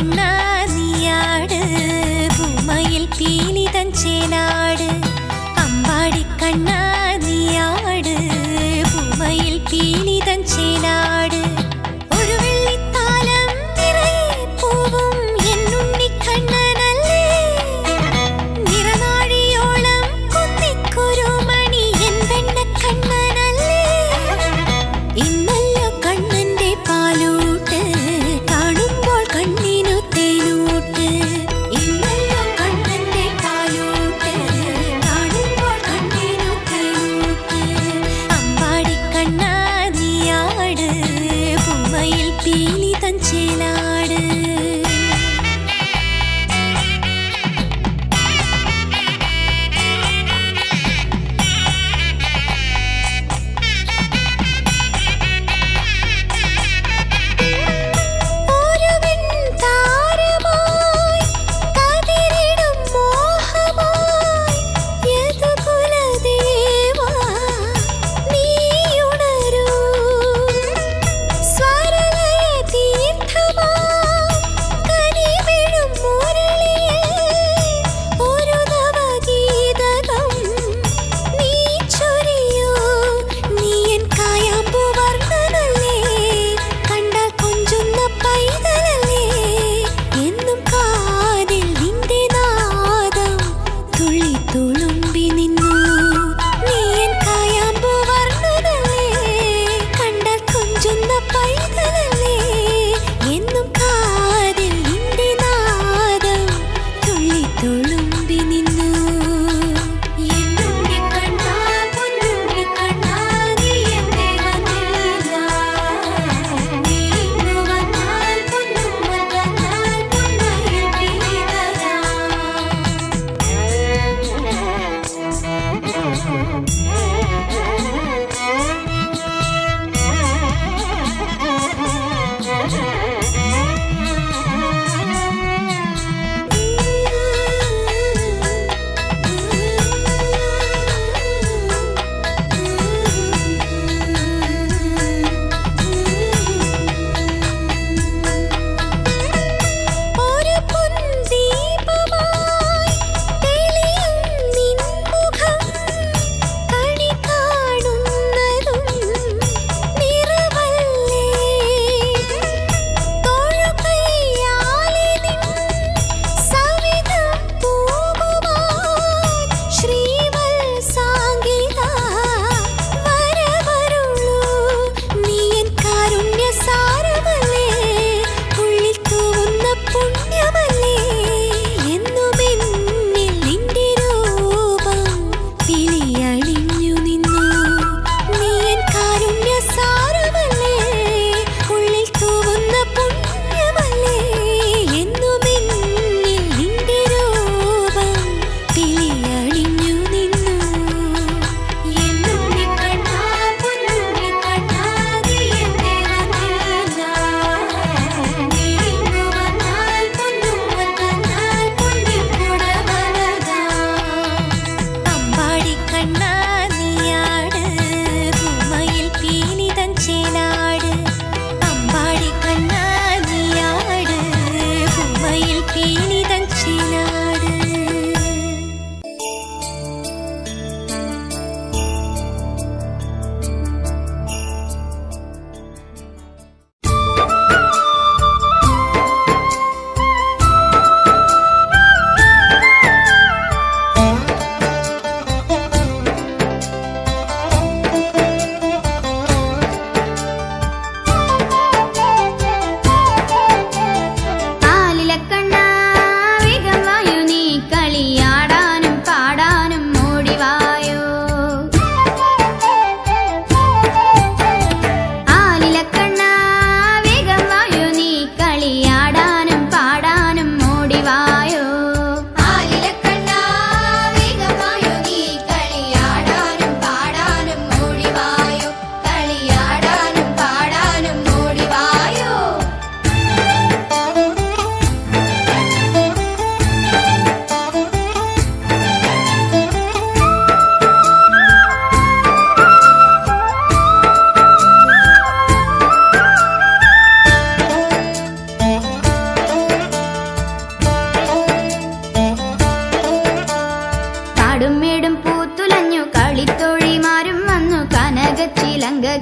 കണ്ണാ നീയാട് ഭൂമയിൽ പീലി തൻ ചേലാട് അമ്പാടി കണ്ണാ നീയാട് ഭൂമയിൽ പീലി തൻ ചേലാട് ഒരു വെള്ളിത്താലം നിറയെ പൂവും എന്നുണ്ണി കണ്ണനല്ലേ നിറനാഴിയോളം കുന്നിക്കുരു മണി എൻ വെണ്ണ കണ്ണനല്ലേ ഇന്നല്ലോ കണ്ണന്റെ പാലൂട്ട് കാണുമ്പോൾ കണ്ണിനു തേനൂട്ട് ഇന്നല്ലോ കണ്ണന്റെ പാലൂട്ട് കാണുമ്പോൾ കണ്ണിനു തേനൂട്ട് അമ്പാടി കണ്ണാ നീയാട്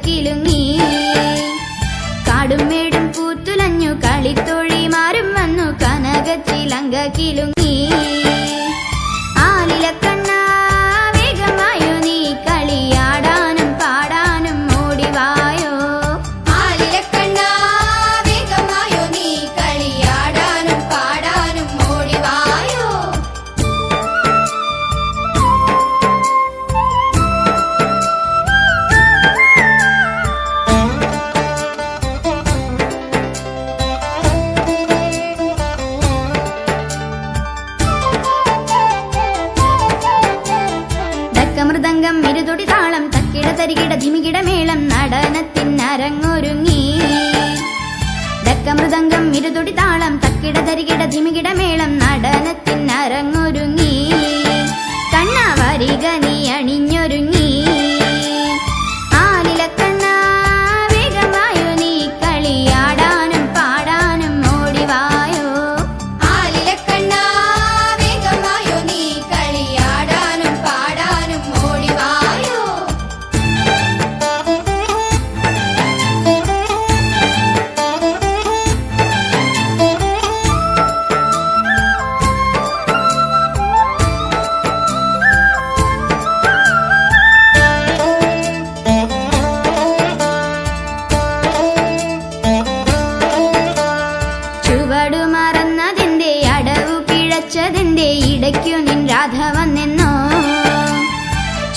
കിലുങ്ങി. കാടും മേടും പൂത്തുലഞ്ഞു കളിത്തോഴിമാരും വന്നു കനകച്ചിലങ്ക കിലുങ്ങി. ആലിലക്കണ്ണ വേഗമായോ നീ കളിയാടാനും പാടാനും ഓടിവായോ. ആലിലക്കണ്ണ വേഗമായോ നീ കളിയാടാനും പാടാനും ഓടിവായോ. മൃദംഗം ഇരുതൊടി താളം തക്കിട തരികിട ധിമികിട മേളം നടനത്തിനരങ്ങൊരുങ്ങി. ഡക്കമൃദംഗം ഇരുതൊടി താളം തക്കിട തരികിട ധിമികിട മേളം നടനത്തിനരങ്ങൊരുങ്ങി. കണ്ണ വരിക നീ അണിഞ്ഞൊരുങ്ങി. ആലിലക്കണ്ണ വേഗമായോ നീ കളിയാടാനും പാടാനും ഓടിവായോ. ആലിലക്കണ്ണ വേഗമായോ നീ കളിയാടാനും പാടാനും ഓടിവായോ. ചുവടുമറന്നതിന്റെ അടവു പിഴച്ചതിന്റെ ഇടയ്ക്കു നിൻ രാധ വന്നെന്നോ.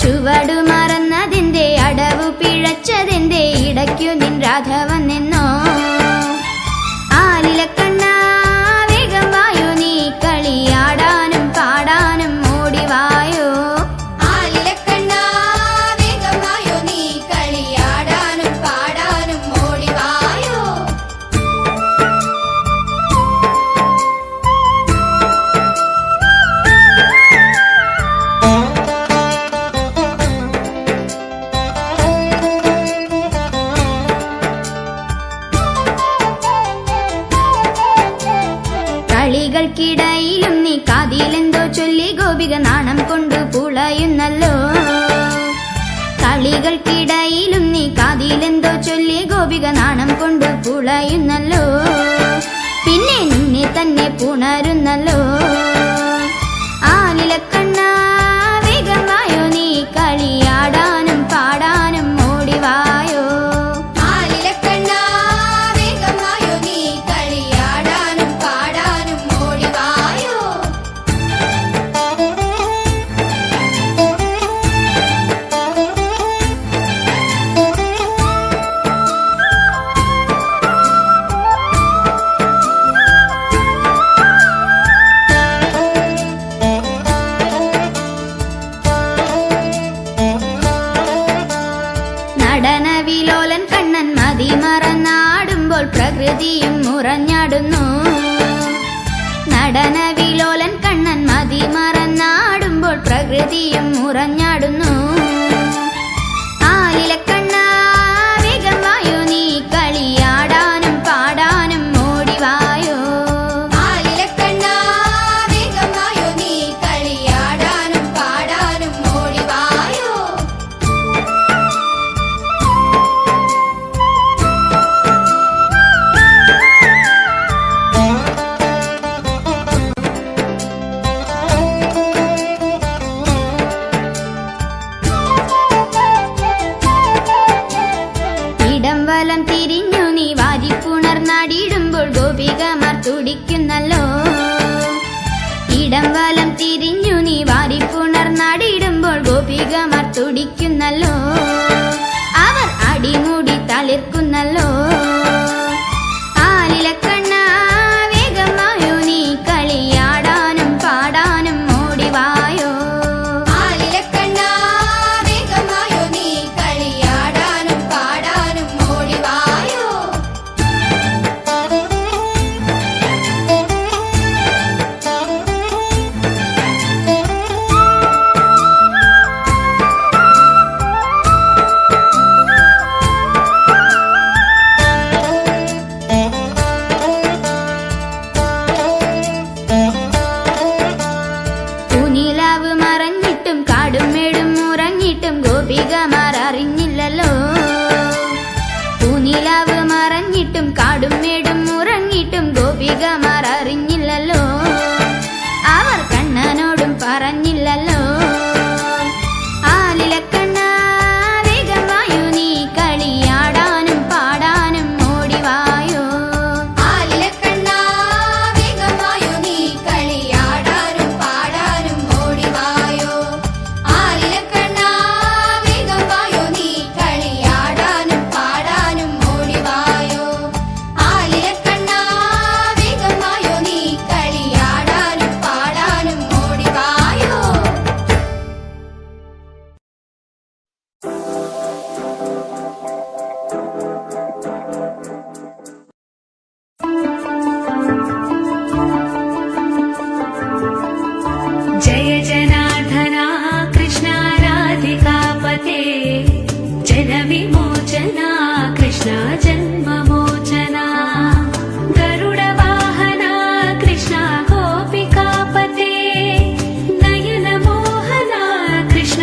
ചുവടുമറന്നതിന്റെ അടവു പിഴച്ചതിന്റെ ഇടയ്ക്കു നിൻ രാധ വന്നെന്നോ. ആലിലക്കണ്ണ വേഗമായോ നീ കളിയാടാനും പാടാനും ഓടിവായോ. ആലിലക്കണ്ണ വേഗമായോ നീ കളിയാടാനും പാടാനും ഓടിവായോ. കളികൾക്കിടയിലും നീ കാതിലെന്തോ ചൊല്ലി ഗോപിക നാണം കൊണ്ടു പുളയുന്നല്ലോ. കളികൾക്കിടയിലും നീ കാതിലെന്തോ ചൊല്ലി ഗോപിക നാണം കൊണ്ടു പുളയുന്നല്ലോ. പിന്നെ നിന്നെ തന്നെ പുണരുന്നല്ലോ. ആലിലക്കണ്ണ വേഗമായോ നീ കളിയാടാനും പാടാനും ഓടിവായോ. ആലിലക്കണ്ണ വേഗമായോ നീ കളിയാടാനും പാടാനും ഓടിവായോ. നടനവിലോലൻ കണ്ണൻ മതിമറന്നാടുമ്പോൾ പ്രകൃതിയും മുറഞ്ഞാടുന്നു. നടനവിലോലൻ കണ്ണൻ മതിമറന്നാടുമ്പോൾ പ്രകൃതിയും മുറഞ്ഞാടുന്നു. ആലിലക്കണ്ണ വേഗമായോ നീ കളിയാടാനും പാടാനും ഓടിവായോ. ആലിലക്കണ്ണ വേഗമായോ നീ കളിയാടാനും പാടാനും ഓടിവായോ. ഇടം വലം തിരിഞ്ഞു നീ വാരിപ്പുണർന്നാടിയിടുമ്പോൾ ഗോപികമാർ തുടിക്കുന്നല്ലോ. ഇടം വലം തിരിഞ്ഞു നീ വാരിപ്പുണർന്നാടിയിടുമ്പോൾ ഗോപികമാർ തുടിക്കുന്നല്ലോ. അവർ അടിമുടി തളിർക്കുന്നല്ലോ. ആലിലക്കണ്ണ വേഗമായോ നീ കളിയാടാനും പാടാനും ഓടിവായോ. ആലിലക്കണ്ണ വേഗമായോ നീ കളിയാടാനും പാടാനും ഓടിവായോ. ഗോപികമാർ അറിഞ്ഞില്ലല്ലോ, അവർ കണ്ണനോടും പറഞ്ഞില്ലല്ലോ. ആലിലക്കണ്ണ വേഗമായോ നീ കളിയാടാനും പാടാനും ഓടിവായോ. ആലിലക്കണ്ണ വേഗമായോ നീ കളിയാടാനും പാടാനും ഓടിവായോ. ആലിലക്കണ്ണ വേഗമായോ നീ കളിയാടാനും പാടാനും ഓടിവായോ. ആലിലക്കണ്ണ വേഗമായോ നീ കളിയാടാനും പാടാനും ഓടിവായോ. जय जनार्दना कृष्ण राधिकापते, जनविमोचना कृष्ण जन्ममोचना. गरुडवाहना कृष्ण गोपिकापते, नयनमोहना कृष्ण